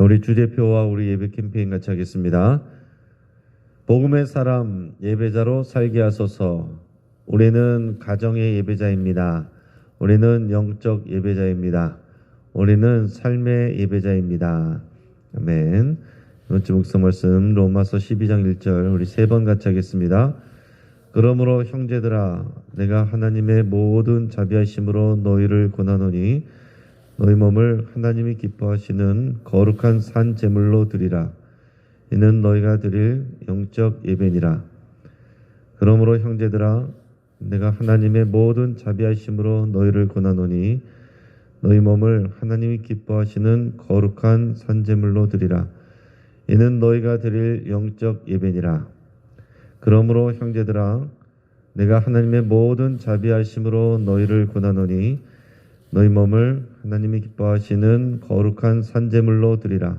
자, 우리 주대표와 우리 예배 캠페인 같이 하겠습니다. 복음의 사람 예배자로 살게 하소서. 우리는 가정의 예배자입니다. 우리는 영적 예배자입니다. 우리는 삶의 예배자입니다. 아멘. 이번 주 묵상 말씀 로마서 12장 1절 우리 세 번 같이 하겠습니다. 그러므로 형제들아 내가 하나님의 모든 자비하심으로 너희를 권하노니 너희 몸을 하나님이 기뻐하시는 거룩한 산 제물로 드리라. 이는 너희가 드릴 영적 예배니라. 그러므로 형제들아 내가 하나님의 모든 자비하심으로 너희를 권하노니 너희 몸을 하나님이 기뻐하시는 거룩한 산 제물로 드리라. 이는 너희가 드릴 영적 예배니라. 그러므로 형제들아 내가 하나님의 모든 자비하심으로 너희를 권하노니 너희 몸을 하나님이 기뻐하시는 거룩한 산 제물로 드리라.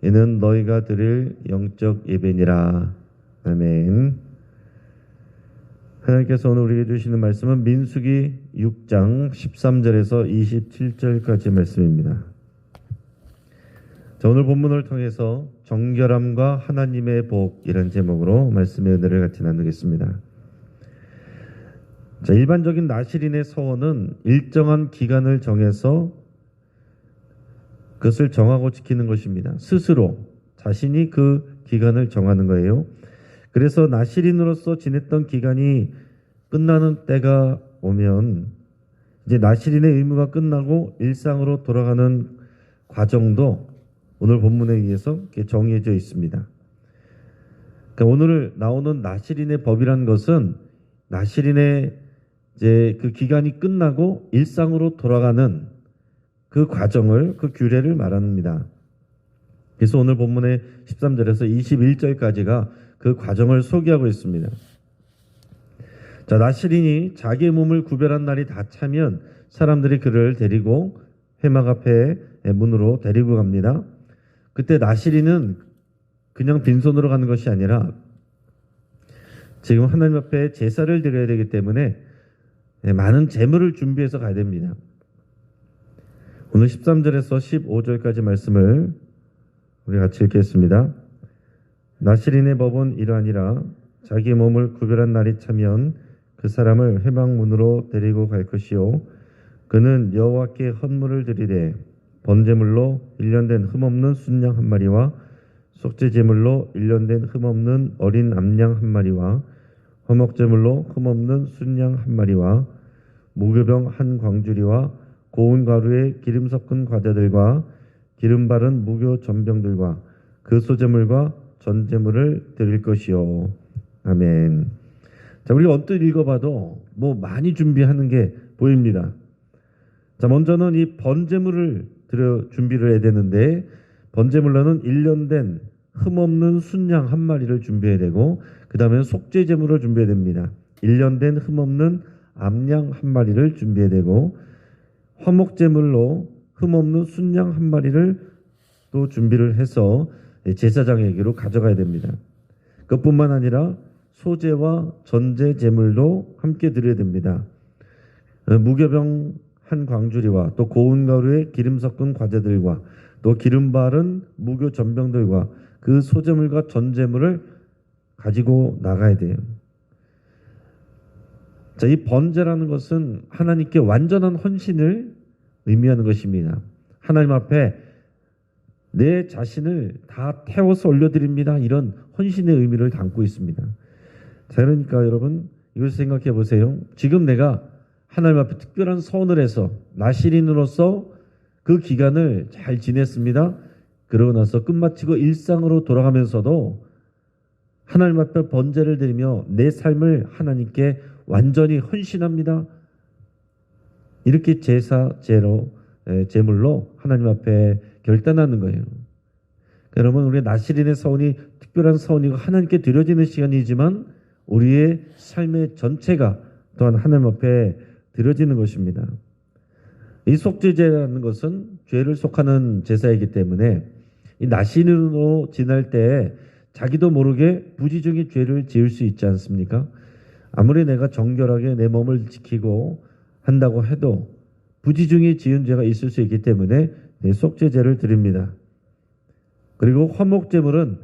이는 너희가 드릴 영적 예배니라. 아멘. 하나님께서 오늘 우리에게 주시는 말씀은 민수기 6장 13절에서 27절까지 말씀입니다. 자, 오늘 본문을 통해서 정결함과 하나님의 복이라는 제목으로 말씀의 은혜를 같이 나누겠습니다. 자, 일반적인 나실인의 서원은 일정한 기간을 정해서 그것을 정하고 지키는 것입니다. 스스로 자신이 그 기간을 정하는 거예요. 그래서 나실인으로서 지냈던 기간이 끝나는 때가 오면 이제 나실인의 의무가 끝나고 일상으로 돌아가는 과정도 오늘 본문에 의해서 정해져 있습니다. 그러니까 오늘 나오는 나실인의 법이라는 것은 나실인의 이제 그 기간이 끝나고 일상으로 돌아가는 그 과정을, 그 규례를 말합니다. 그래서 오늘 본문의 13절에서 21절까지가 그 과정을 소개하고 있습니다. 자, 나실인이 자기의 몸을 구별한 날이 다 차면 사람들이 그를 데리고 회막 앞에 문으로 데리고 갑니다. 그때 나실인은 그냥 빈손으로 가는 것이 아니라 지금 하나님 앞에 제사를 드려야 되기 때문에 많은 제물을 준비해서 가야 됩니다. 오늘 13절에서 15절까지 말씀을 우리 같이 읽겠습니다. 나실인의 법은 이러하니라. 자기 몸을 구별한 날이 차면 그 사람을 회막문으로 데리고 갈 것이요 그는 여호와께 헌물을 드리되 번제물로 1년 된 흠없는 순양 한 마리와 속죄제물로 1년 된 흠없는 어린 암양 한 마리와 화목제물로 흠없는 순양 한 마리와 무교병 한 광주리와 고운 가루에 기름 섞은 과자들과 기름 바른 무교 전병들과 그 소제물과 전제물을 드릴 것이요. 아멘. 자, 우리가 언뜻 읽어봐도 뭐 많이 준비하는 게 보입니다. 자, 먼저는 이 번제물을 준비를 해야 되는데 번제물로는 1년 된 흠없는 순양 한 마리를 준비해야 되고 그 다음에 속죄제물을 준비해야 됩니다. 1년 된 흠없는 암양 한 마리를 준비해야 되고 화목제물로 흠없는 순양 한 마리를 또 준비를 해서 제사장에게로 가져가야 됩니다. 그것뿐만 아니라 소제와 전제 제물도 함께 드려야 됩니다. 무교병 한 광주리와 또 고운 가루에 기름 섞은 과자들과 또 기름 바른 무교 전병들과 그 소제물과 전제물을 가지고 나가야 돼요. 자, 이 번제라는 것은 하나님께 완전한 헌신을 의미하는 것입니다. 하나님 앞에 내 자신을 다 태워서 올려드립니다. 이런 헌신의 의미를 담고 있습니다. 자, 그러니까 여러분 이것을 생각해 보세요. 지금 내가 하나님 앞에 특별한 서원을 해서 나실인으로서 그 기간을 잘 지냈습니다. 그러고 나서 끝마치고 일상으로 돌아가면서도 하나님 앞에 번제를 드리며 내 삶을 하나님께 완전히 헌신합니다. 이렇게 제물로 하나님 앞에 결단하는 거예요. 여러분 우리 나실인의 서원이 특별한 서원이고 하나님께 드려지는 시간이지만 우리의 삶의 전체가 또한 하나님 앞에 드려지는 것입니다. 이 속죄제라는 것은 죄를 속하는 제사이기 때문에 이 나실인으로 지낼 때 자기도 모르게 부지중에 죄를 지을 수 있지 않습니까? 아무리 내가 정결하게 내 몸을 지키고 한다고 해도 부지중에 지은 죄가 있을 수 있기 때문에 속죄제를 드립니다. 그리고 화목제물은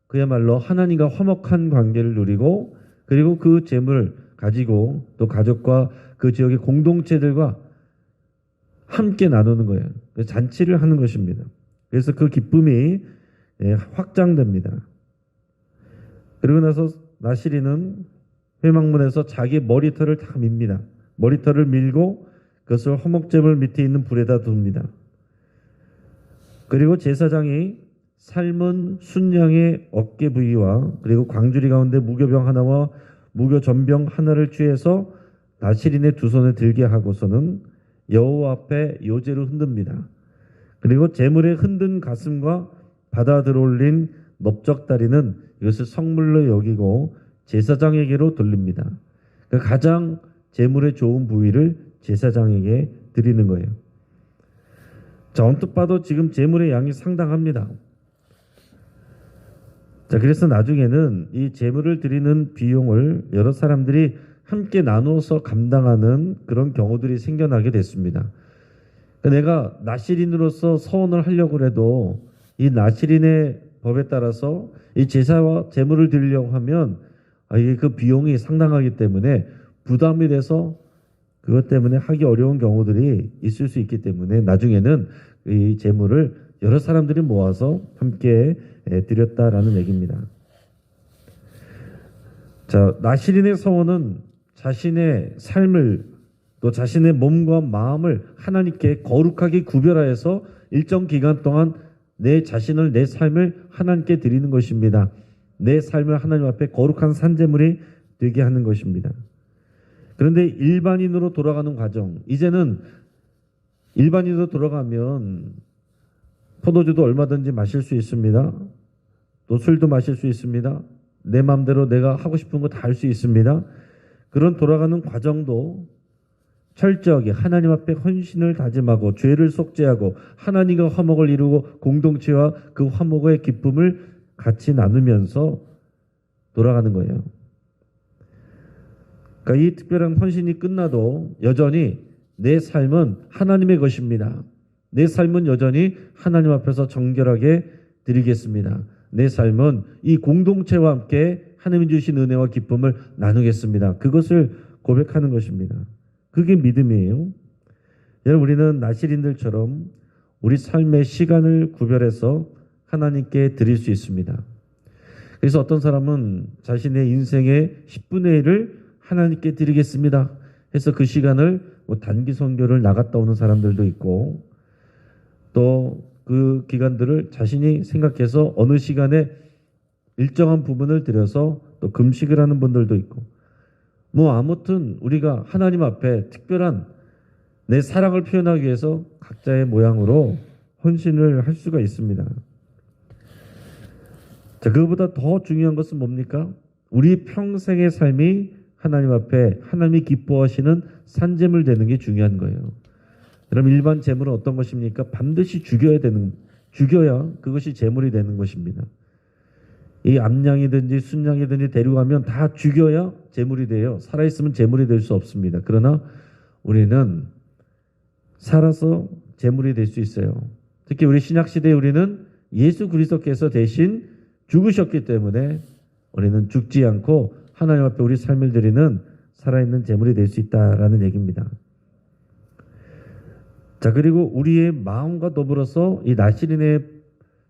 그야말로 하나님과 화목한 관계를 누리고 그리고 그 제물을 가지고 또 가족과 그 지역의 공동체들과 함께 나누는 거예요. 잔치를 하는 것입니다. 그래서 그 기쁨이 확장됩니다. 그리고 나서 나시린은 회막문에서 자기 머리털을 다 밉니다. 머리털을 밀고 그것을 화목제물 밑에 있는 불에다 둡니다. 그리고 제사장이 삶은 순양의 어깨 부위와 그리고 광주리 가운데 무교병 하나와 무교전병 하나를 취해서 나시린의 두 손에 들게 하고서는 여호와 앞에 요제로 흔듭니다. 그리고 제물에 흔든 가슴과 받아 들어올린 넓적다리는 이것을 성물로 여기고 제사장에게로 돌립니다. 그러니까 가장 제물에 좋은 부위를 제사장에게 드리는 거예요. 자, 언뜻 봐도 지금 제물의 양이 상당합니다. 자, 그래서 나중에는 이 제물을 드리는 비용을 여러 사람들이 함께 나누어서 감당하는 그런 경우들이 생겨나게 됐습니다. 그러니까 내가 나시린으로서 서원을 하려고 해도 이 나시린의 법에 따라서 이 제사와 제물을 드리려고 하면 이게 그 비용이 상당하기 때문에 부담이 돼서 그것 때문에 하기 어려운 경우들이 있을 수 있기 때문에 나중에는 이 제물을 여러 사람들이 모아서 함께 드렸다라는 얘기입니다. 자, 나시린의 서원은 자신의 삶을 또 자신의 몸과 마음을 하나님께 거룩하게 구별하여서 일정 기간 동안 내 자신을 내 삶을 하나님께 드리는 것입니다. 내 삶을 하나님 앞에 거룩한 산제물이 되게 하는 것입니다. 그런데 일반인으로 돌아가는 과정, 이제는 일반인으로 돌아가면 포도주도 얼마든지 마실 수 있습니다. 또 술도 마실 수 있습니다. 내 마음대로 내가 하고 싶은 거 다 할 수 있습니다. 그런 돌아가는 과정도 철저하게 하나님 앞에 헌신을 다짐하고 죄를 속죄하고 하나님과 화목을 이루고 공동체와 그 화목의 기쁨을 같이 나누면서 돌아가는 거예요. 그러니까 이 특별한 헌신이 끝나도 여전히 내 삶은 하나님의 것입니다. 내 삶은 여전히 하나님 앞에서 정결하게 드리겠습니다. 내 삶은 이 공동체와 함께 하나님이 주신 은혜와 기쁨을 나누겠습니다. 그것을 고백하는 것입니다. 그게 믿음이에요. 여러분, 우리는 나시린들처럼 우리 삶의 시간을 구별해서 하나님께 드릴 수 있습니다. 그래서 어떤 사람은 자신의 인생의 10분의 1을 하나님께 드리겠습니다 해서 그 시간을 단기 선교를 나갔다 오는 사람들도 있고 또 그 기간들을 자신이 생각해서 어느 시간에 일정한 부분을 들여서 또 금식을 하는 분들도 있고 아무튼 우리가 하나님 앞에 특별한 내 사랑을 표현하기 위해서 각자의 모양으로 헌신을 할 수가 있습니다. 자, 그거보다 더 중요한 것은 뭡니까? 우리 평생의 삶이 하나님 앞에 하나님이 기뻐하시는 산제물 되는 게 중요한 거예요. 그럼 일반 제물은 어떤 것입니까? 반드시 죽여야 그것이 제물이 되는 것입니다. 이 암양이든지 순양이든지 데려가면 다 죽여야 제물이 돼요. 살아있으면 제물이 될 수 없습니다. 그러나 우리는 살아서 제물이 될 수 있어요. 특히 우리 신약시대에 우리는 예수 그리스도께서 대신 죽으셨기 때문에 우리는 죽지 않고 하나님 앞에 우리 삶을 드리는 살아있는 제물이 될 수 있다라는 얘기입니다. 자, 그리고 우리의 마음과 더불어서 이 나시린의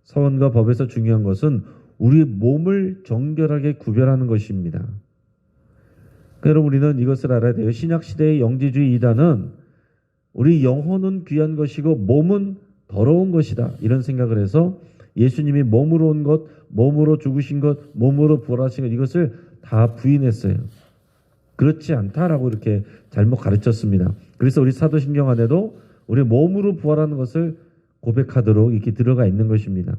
서원과 법에서 중요한 것은 우리 몸을 정결하게 구별하는 것입니다. 그러므로 우리는 이것을 알아야 돼요. 신약시대의 영지주의 이단은 우리 영혼은 귀한 것이고 몸은 더러운 것이다 이런 생각을 해서 예수님이 몸으로 온 것, 몸으로 죽으신 것, 몸으로 부활하신 것 이것을 다 부인했어요. 그렇지 않다라고 이렇게 잘못 가르쳤습니다. 그래서 우리 사도신경 안에도 우리 몸으로 부활하는 것을 고백하도록 이렇게 들어가 있는 것입니다.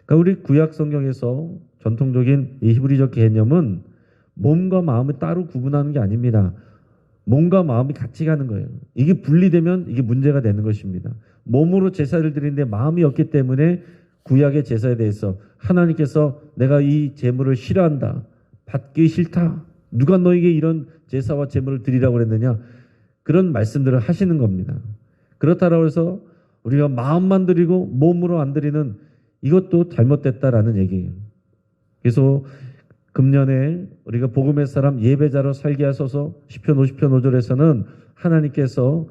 그러니까 우리 구약 성경에서 전통적인 이 히브리적 개념은 몸과 마음을 따로 구분하는 게 아닙니다. 몸과 마음이 같이 가는 거예요. 이게 분리되면 이게 문제가 되는 것입니다. 몸으로 제사를 드리는데 마음이 없기 때문에 구약의 제사에 대해서 하나님께서 내가 이 제물을 싫어한다. 받기 싫다. 누가 너에게 이런 제사와 제물을 드리라고 그랬느냐. 그런 말씀들을 하시는 겁니다. 그렇다고 해서 우리가 마음만 드리고 몸으로 안 드리는 이것도 잘못됐다라는 얘기예요. 그래서 금년에 우리가 복음의 사람 예배자로 살게 하소서 시편 50편 5절에서는 하나님께서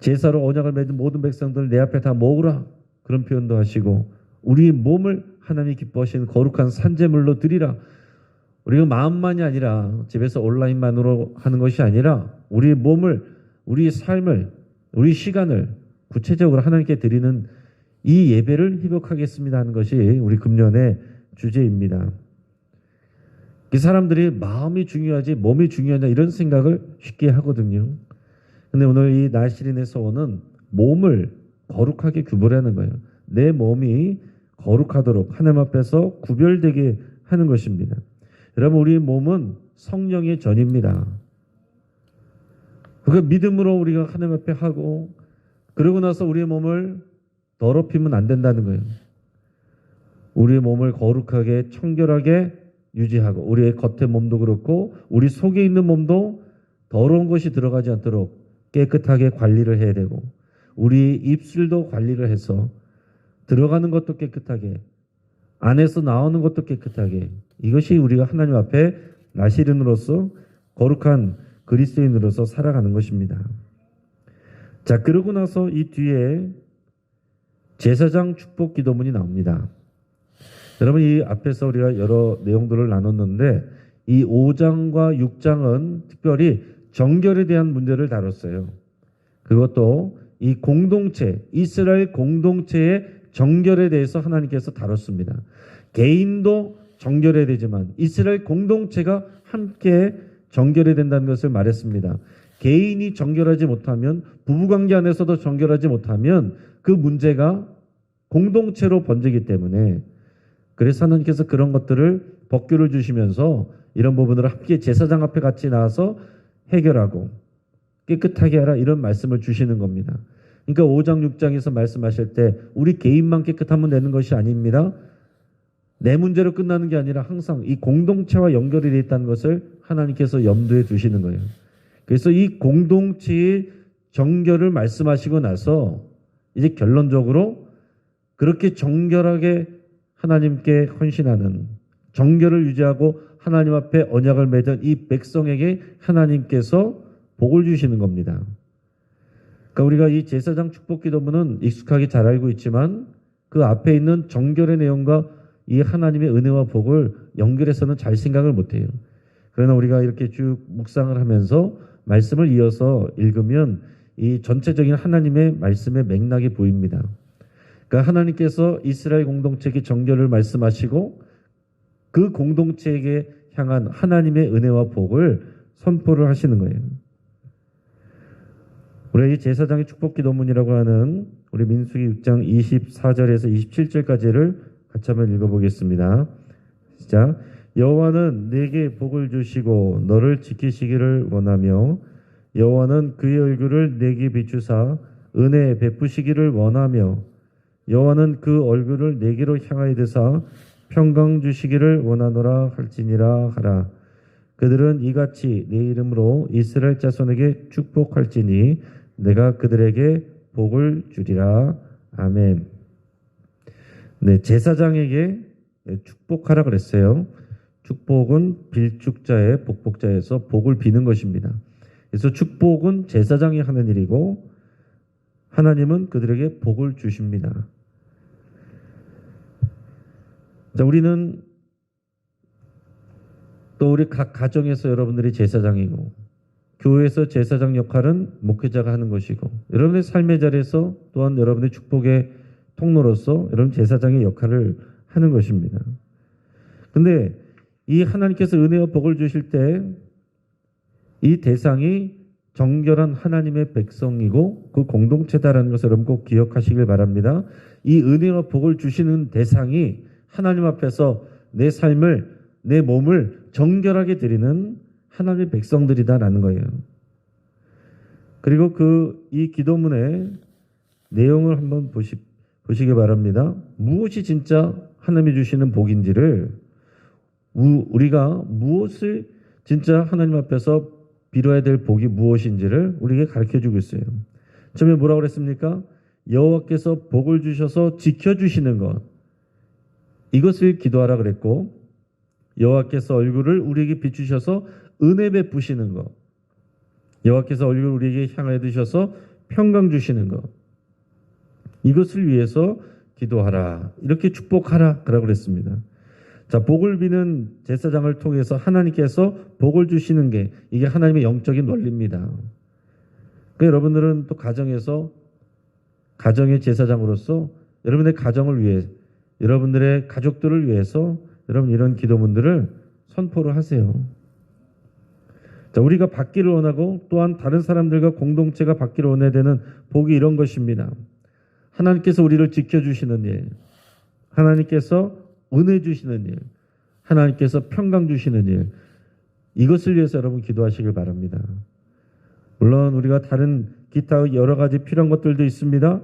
제사로 언약을 맺은 모든 백성들 내 앞에 다 모으라 그런 표현도 하시고 우리 몸을 하나님이 기뻐하시는 거룩한 산제물로 드리라. 우리가 마음만이 아니라 집에서 온라인만으로 하는 것이 아니라 우리 몸을 우리 삶을 우리 시간을 구체적으로 하나님께 드리는 이 예배를 희복하겠습니다 하는 것이 우리 금년의 주제입니다. 이 사람들이 마음이 중요하지 몸이 중요하냐 이런 생각을 쉽게 하거든요. 근데 오늘 이 나시린의 서원은 몸을 거룩하게 규별하는 거예요. 내 몸이 거룩하도록 하나님 앞에서 구별되게 하는 것입니다. 여러분 우리 몸은 성령의 전입니다. 그 믿음으로 우리가 하나님 앞에 하고 그러고 나서 우리의 몸을 더럽히면 안 된다는 거예요. 우리의 몸을 거룩하게 청결하게 유지하고 우리의 겉의 몸도 그렇고 우리 속에 있는 몸도 더러운 것이 들어가지 않도록 깨끗하게 관리를 해야 되고 우리 입술도 관리를 해서 들어가는 것도 깨끗하게 안에서 나오는 것도 깨끗하게 이것이 우리가 하나님 앞에 나시린으로서 거룩한 그리스도인으로서 살아가는 것입니다. 자, 그러고 나서 이 뒤에 제사장 축복 기도문이 나옵니다. 여러분 이 앞에서 우리가 여러 내용들을 나눴는데 이 5장과 6장은 특별히 정결에 대한 문제를 다뤘어요. 그것도 이 공동체, 이스라엘 공동체의 정결에 대해서 하나님께서 다뤘습니다. 개인도 정결해야 되지만 이스라엘 공동체가 함께 정결해야 된다는 것을 말했습니다. 개인이 정결하지 못하면 부부관계 안에서도 정결하지 못하면 그 문제가 공동체로 번지기 때문에 그래서 하나님께서 그런 것들을 법규를 주시면서 이런 부분을 함께 제사장 앞에 같이 나와서 해결하고 깨끗하게 하라 이런 말씀을 주시는 겁니다. 그러니까 5장 6장에서 말씀하실 때 우리 개인만 깨끗하면 되는 것이 아닙니다. 내 문제로 끝나는 게 아니라 항상 이 공동체와 연결이 되어 있다는 것을 하나님께서 염두에 두시는 거예요. 그래서 이 공동체의 정결을 말씀하시고 나서 이제 결론적으로 그렇게 정결하게 하나님께 헌신하는 정결을 유지하고 하나님 앞에 언약을 맺은 이 백성에게 하나님께서 복을 주시는 겁니다. 그러니까 우리가 이 제사장 축복 기도문은 익숙하게 잘 알고 있지만 그 앞에 있는 정결의 내용과 이 하나님의 은혜와 복을 연결해서는 잘 생각을 못해요. 그러나 우리가 이렇게 쭉 묵상을 하면서 말씀을 이어서 읽으면 이 전체적인 하나님의 말씀의 맥락이 보입니다. 그러니까 하나님께서 이스라엘 공동체에게 정결을 말씀하시고 그 공동체에게 향한 하나님의 은혜와 복을 선포를 하시는 거예요. 우리 이 제사장의 축복 기도문이라고 하는 우리 민수기 6장 24절에서 27절까지를 같이 한번 읽어보겠습니다. 시작. 여호와는 내게 복을 주시고 너를 지키시기를 원하며 여호와는 그의 얼굴을 내게 비추사 은혜 베푸시기를 원하며 여호와는 그 얼굴을 내게로 향하여 드사 평강 주시기를 원하노라 할지니라 하라. 그들은 이같이 내 이름으로 이스라엘 자손에게 축복할지니 내가 그들에게 복을 주리라. 아멘. 네, 제사장에게 축복하라 그랬어요. 축복은 빌축자의 복복자에서 복을 비는 것입니다. 그래서 축복은 제사장이 하는 일이고 하나님은 그들에게 복을 주십니다. 자, 우리는 또 우리 각 가정에서 여러분들이 제사장이고 교회에서 제사장 역할은 목회자가 하는 것이고 여러분의 삶의 자리에서 또한 여러분의 축복의 통로로서 여러분 제사장의 역할을 하는 것입니다. 근데 이 하나님께서 은혜와 복을 주실 때 이 대상이 정결한 하나님의 백성이고 그 공동체다라는 것을 여러분 꼭 기억하시길 바랍니다. 이 은혜와 복을 주시는 대상이 하나님 앞에서 내 삶을 내 몸을 정결하게 드리는 하나님의 백성들이다라는 거예요. 그리고 이 기도문의 내용을 한번 보시기 바랍니다. 무엇이 진짜 하나님이 주시는 복인지를 우리가 무엇을 진짜 하나님 앞에서 빌어야 될 복이 무엇인지를 우리에게 가르쳐주고 있어요. 처음에 뭐라고 그랬습니까? 여호와께서 복을 주셔서 지켜주시는 것, 이것을 기도하라 그랬고, 여호와께서 얼굴을 우리에게 비추셔서 은혜 베푸시는 것, 여호와께서 얼굴을 우리에게 향하여 드셔서 평강 주시는 것, 이것을 위해서 기도하라, 이렇게 축복하라 라고 그랬습니다. 자, 복을 비는 제사장을 통해서 하나님께서 복을 주시는 게 이게 하나님의 영적인 원리입니다. 그러니까 여러분들은 또 가정에서 가정의 제사장으로서 여러분의 가정을 위해, 여러분들의 가족들을 위해서 여러분 이런 기도문들을 선포를 하세요. 자, 우리가 받기를 원하고 또한 다른 사람들과 공동체가 받기를 원해야 되는 복이 이런 것입니다. 하나님께서 우리를 지켜주시는 일, 하나님께서 은혜 주시는 일, 하나님께서 평강 주시는 일, 이것을 위해서 여러분 기도하시길 바랍니다. 물론 우리가 다른 기타 여러 가지 필요한 것들도 있습니다.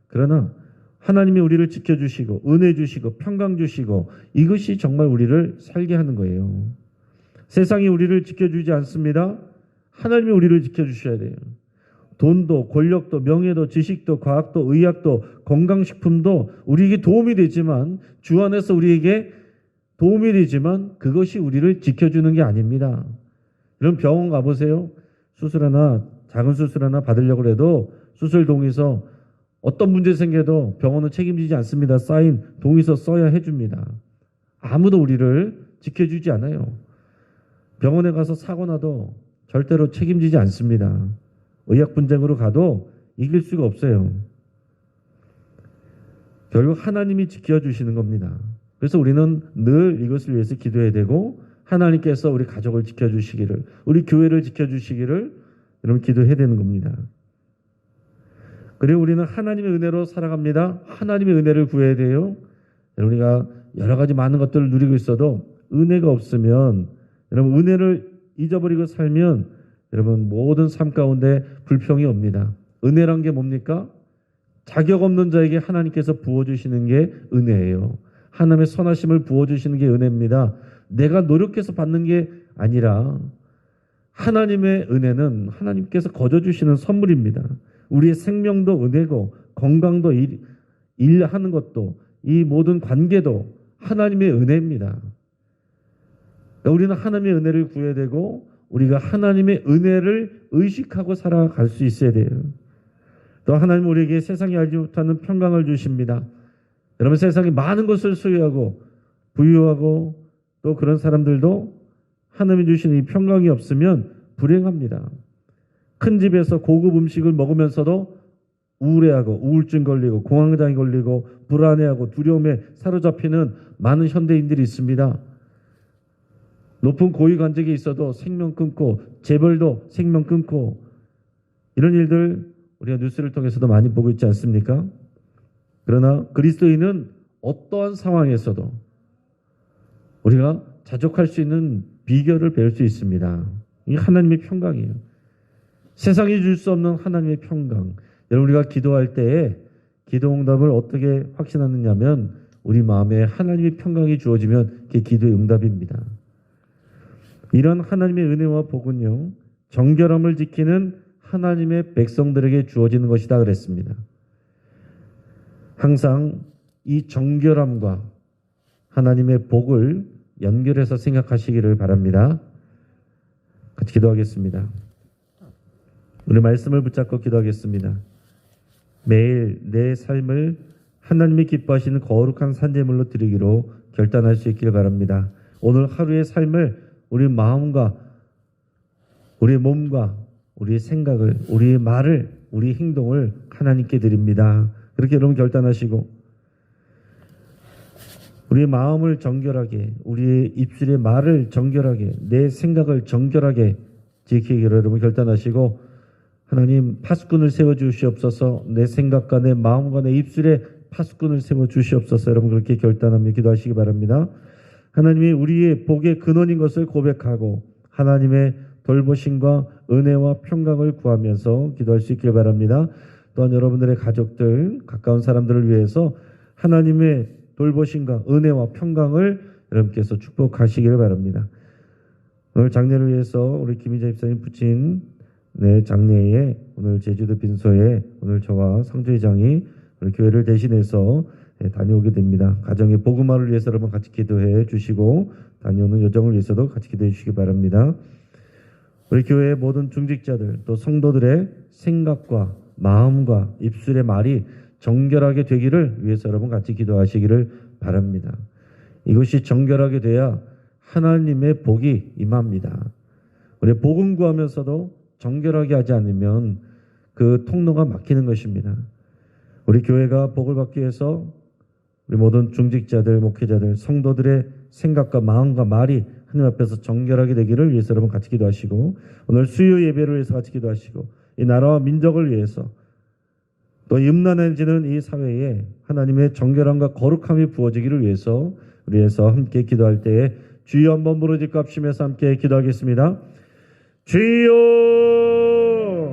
그러나 하나님이 우리를 지켜주시고 은혜 주시고 평강 주시고 이것이 정말 우리를 살게 하는 거예요. 세상이 우리를 지켜주지 않습니다. 하나님이 우리를 지켜주셔야 돼요. 돈도 권력도 명예도 지식도 과학도 의학도 건강식품도 우리에게 도움이 되지만, 주 안에서 우리에게 도움이 되지만 그것이 우리를 지켜주는 게 아닙니다. 여러분 병원 가보세요. 수술 하나, 작은 수술 하나 받으려고 해도 수술 동의서 어떤 문제 생겨도 병원은 책임지지 않습니다. 사인 동의서 써야 해줍니다. 아무도 우리를 지켜주지 않아요. 병원에 가서 사고 나도 절대로 책임지지 않습니다. 의학 분쟁으로 가도 이길 수가 없어요. 결국 하나님이 지켜주시는 겁니다. 그래서 우리는 늘 이것을 위해서 기도해야 되고, 하나님께서 우리 가족을 지켜주시기를, 우리 교회를 지켜주시기를 여러분 기도해야 되는 겁니다. 그리고 우리는 하나님의 은혜로 살아갑니다. 하나님의 은혜를 구해야 돼요. 우리가 여러 가지 많은 것들을 누리고 있어도 은혜가 없으면, 여러분 은혜를 잊어버리고 살면 여러분 모든 삶 가운데 불평이 옵니다. 은혜란 게 뭡니까? 자격 없는 자에게 하나님께서 부어주시는 게 은혜예요. 하나님의 선하심을 부어주시는 게 은혜입니다. 내가 노력해서 받는 게 아니라 하나님의 은혜는 하나님께서 거저주시는 선물입니다. 우리의 생명도 은혜고, 건강도 일하는 것도, 이 모든 관계도 하나님의 은혜입니다. 그러니까 우리는 하나님의 은혜를 구해야 되고, 우리가 하나님의 은혜를 의식하고 살아갈 수 있어야 돼요. 또 하나님 우리에게 세상이 알지 못하는 평강을 주십니다. 여러분 세상에 많은 것을 소유하고 부유하고 또 그런 사람들도 하나님이 주시는 이 평강이 없으면 불행합니다. 큰 집에서 고급 음식을 먹으면서도 우울해하고 우울증 걸리고 공황장애 걸리고 불안해하고 두려움에 사로잡히는 많은 현대인들이 있습니다. 높은 고위 관직에 있어도 생명 끊고 재벌도 생명 끊고, 이런 일들 우리가 뉴스를 통해서도 많이 보고 있지 않습니까? 그러나 그리스도인은 어떠한 상황에서도 우리가 자족할 수 있는 비결을 배울 수 있습니다. 이게 하나님의 평강이에요. 세상이 줄 수 없는 하나님의 평강. 여러분 우리가 기도할 때에 기도 응답을 어떻게 확신하느냐면 우리 마음에 하나님의 평강이 주어지면 그게 기도의 응답입니다. 이런 하나님의 은혜와 복은요, 정결함을 지키는 하나님의 백성들에게 주어지는 것이다 그랬습니다. 항상 이 정결함과 하나님의 복을 연결해서 생각하시기를 바랍니다. 같이 기도하겠습니다. 우리 말씀을 붙잡고 기도하겠습니다. 매일 내 삶을 하나님이 기뻐하시는 거룩한 산제물로 드리기로 결단할 수 있기를 바랍니다. 오늘 하루의 삶을 우리 마음과 우리 몸과 우리의 생각을, 우리의 말을, 우리 행동을 하나님께 드립니다. 그렇게 여러분 결단하시고, 우리의 마음을 정결하게, 우리의 입술의 말을 정결하게, 내 생각을 정결하게 지키기로 여러분 결단하시고, 하나님 파수꾼을 세워주시옵소서. 내 생각과 내 마음과 내 입술에 파수꾼을 세워주시옵소서. 여러분 그렇게 결단하며 기도하시기 바랍니다. 하나님이 우리의 복의 근원인 것을 고백하고 하나님의 돌보심과 은혜와 평강을 구하면서 기도할 수 있길 바랍니다. 또한 여러분들의 가족들, 가까운 사람들을 위해서 하나님의 돌보심과 은혜와 평강을 여러분께서 축복하시기를 바랍니다. 오늘 장례를 위해서 우리 김희자 집사님 붙인 내 장래에 오늘 제주도 빈소에 오늘 저와 상주회장이 우리 교회를 대신해서 다녀오게 됩니다. 가정의 복음화를 위해서 여러분 같이 기도해 주시고 다녀오는 여정을 위해서도 같이 기도해 주시기 바랍니다. 우리 교회의 모든 중직자들 또 성도들의 생각과 마음과 입술의 말이 정결하게 되기를 위해서 여러분 같이 기도하시기를 바랍니다. 이것이 정결하게 돼야 하나님의 복이 임합니다. 우리 복음 구하면서도 정결하게 하지 않으면 그 통로가 막히는 것입니다. 우리 교회가 복을 받기 위해서 우리 모든 중직자들, 목회자들, 성도들의 생각과 마음과 말이 하나님 앞에서 정결하게 되기를 위해서 여러분 같이 기도하시고 오늘 수요 예배를 위해서 같이 기도하시고 이 나라와 민족을 위해서 또 음란해지는 이 사회에 하나님의 정결함과 거룩함이 부어지기를 위해서 우리에서 함께 기도할 때에 주여 한번 부르짖고 합심해서 함께 기도하겠습니다. 주여